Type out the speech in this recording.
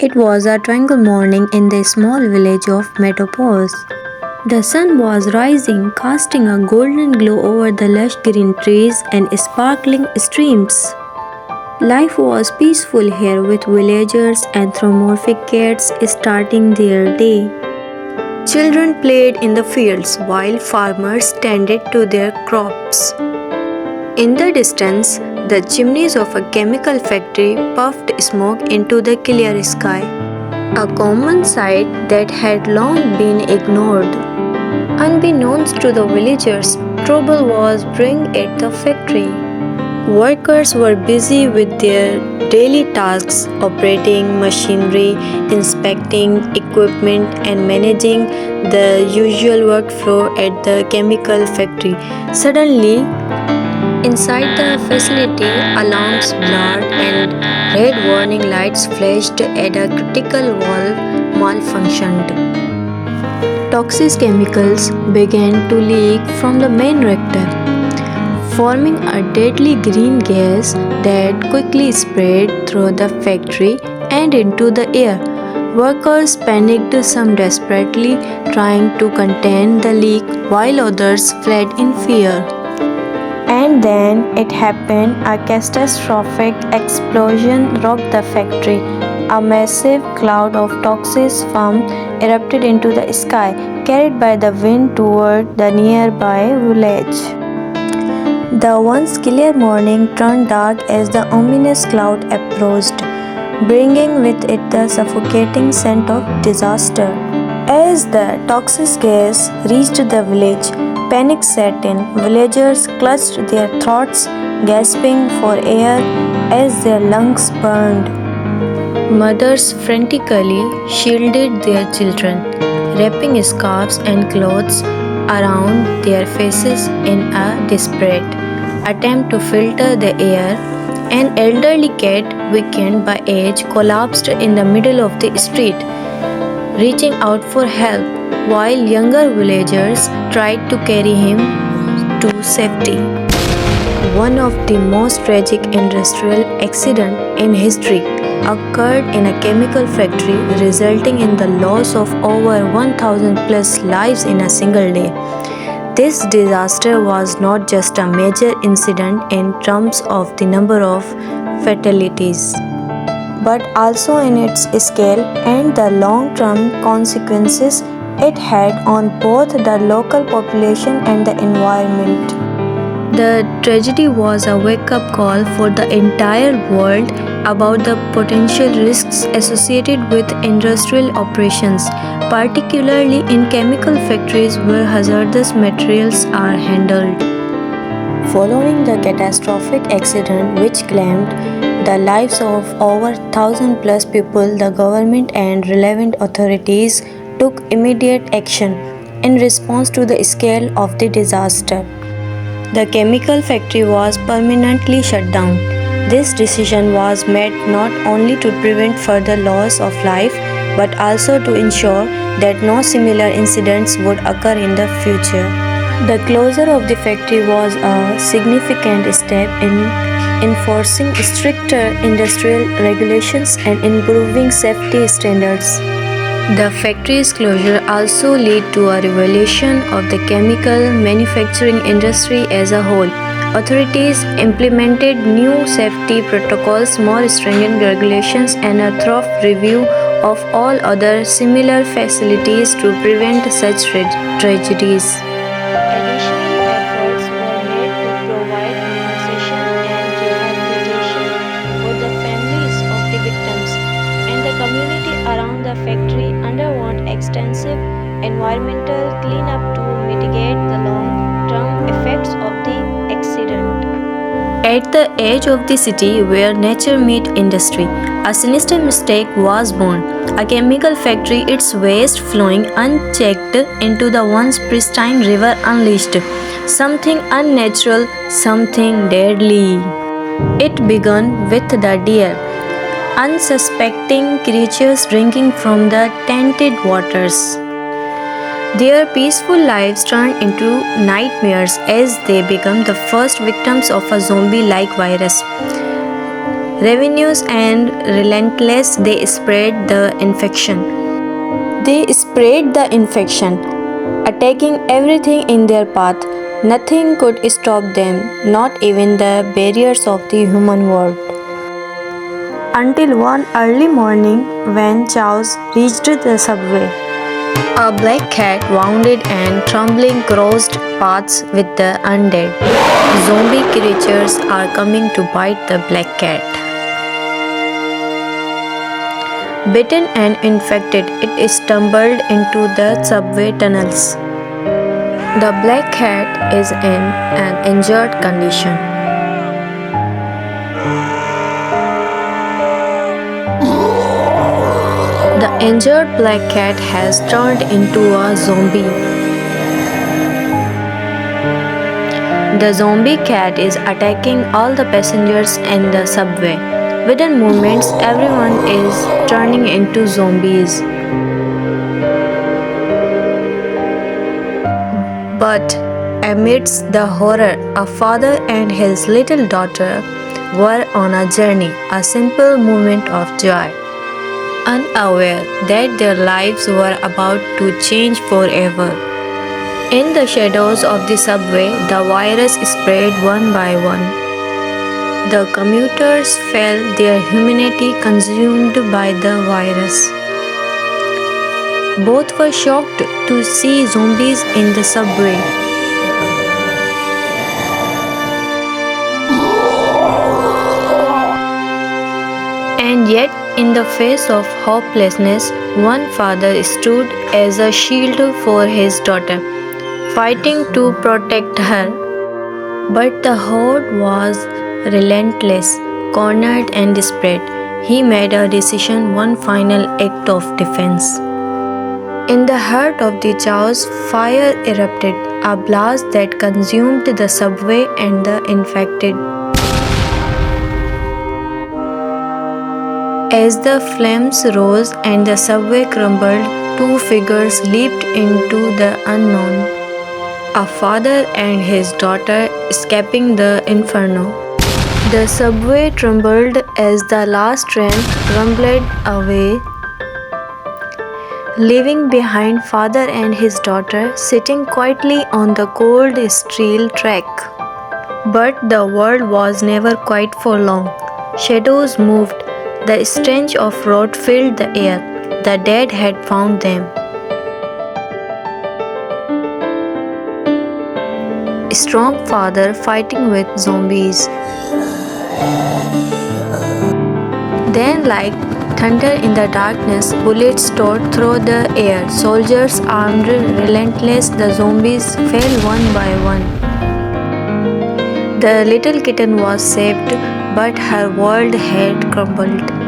It was a tranquil morning in the small village of Metopause. The sun was rising, casting a golden glow over the lush green trees and sparkling streams. Life was peaceful here with villagers and anthropomorphic cats starting their day. Children played in the fields while farmers tended to their crops. In the distance, the chimneys of a chemical factory puffed smoke into the clear sky, a common sight that had long been ignored. Unbeknownst to the villagers, trouble was brewing at the factory. Workers were busy with their daily tasks, operating machinery, inspecting equipment, and managing the usual workflow at the chemical factory. Suddenly, inside the facility, alarms blared and red warning lights flashed as a critical valve malfunctioned. Toxic chemicals began to leak from the main reactor, forming a deadly green gas that quickly spread through the factory and into the air. Workers panicked, some desperately trying to contain the leak, while others fled in fear. And then it happened. A catastrophic explosion rocked the factory. A massive cloud of toxic fume erupted into the sky, carried by the wind toward the nearby village. The once clear morning turned dark as the ominous cloud approached, bringing with it the suffocating scent of disaster. As the toxic gas reached the village, panic set in. Villagers clutched their throats, gasping for air as their lungs burned. Mothers frantically shielded their children, wrapping scarves and cloths around their faces in a desperate attempt to filter the air. An elderly cat, weakened by age, collapsed in the middle of the street, reaching out for help, while younger villagers tried to carry him to safety. One of the most tragic industrial accidents in history occurred in a chemical factory, resulting in the loss of over 1,000 plus lives in a single day. This disaster was not just a major incident in terms of the number of fatalities, but also in its scale and the long-term consequences it had on both the local population and the environment. The tragedy was a wake-up call for the entire world about the potential risks associated with industrial operations, particularly in chemical factories where hazardous materials are handled. Following the catastrophic accident which claimed the lives of over 1,000 plus people, the government and relevant authorities took immediate action in response to the scale of the disaster. The chemical factory was permanently shut down. This decision was made not only to prevent further loss of life but also to ensure that no similar incidents would occur in the future. The closure of the factory was a significant step in enforcing stricter industrial regulations and improving safety standards. The factory's closure also led to a revolution of the chemical manufacturing industry as a whole. Authorities implemented new safety protocols, more stringent regulations, and a thorough review of all other similar facilities to prevent such tragedies. Additional efforts were made to provide compensation and rehabilitation for the families of the victims, and the community around the factory underwent extensive environmental cleanup to mitigate the long-term effects of the accident. At the edge of the city where nature met industry, a sinister mistake was born. A chemical factory, its waste flowing unchecked into the once pristine river, unleashed something unnatural, something deadly. It began with the deer, unsuspecting creatures drinking from the tainted waters. Their peaceful lives turned into nightmares as they became the first victims of a zombie-like virus. Revenues and relentless, they spread the infection. Attacking everything in their path. Nothing could stop them, not even the barriers of the human world. Until one early morning when Charles reached the subway. A black cat wounded and trembling crossed paths with the undead. Zombie creatures are coming to bite the black cat. Bitten and infected, it stumbled into the subway tunnels. The black cat is in an injured condition. The injured black cat has turned into a zombie. The zombie cat is attacking all the passengers in the subway. Within moments, everyone is turning into zombies. But amidst the horror, a father and his little daughter were on a journey, a simple moment of joy, unaware that their lives were about to change forever. In the shadows of the subway, the virus spread one by one. The commuters felt their humanity consumed by the virus. Both were shocked to see zombies in the subway. And yet, in the face of hopelessness, one father stood as a shield for his daughter, fighting to protect her. But the horde was relentless, cornered and desperate. He made a decision, one final act of defense. In the heart of the chaos, fire erupted, a blast that consumed the subway and the infected. As the flames rose and the subway crumbled, two figures leaped into the unknown. A father and his daughter escaping the inferno. The subway trembled as the last train rumbled away, leaving behind father and his daughter sitting quietly on the cold steel track. But the world was never quiet for long. Shadows moved. The stench of rot filled the air. The dead had found them. Strong father fighting with zombies. Then, like thunder in the darkness, bullets tore through the air. Soldiers armed relentless, the zombies fell one by one. The little kitten was saved, but her world had crumbled.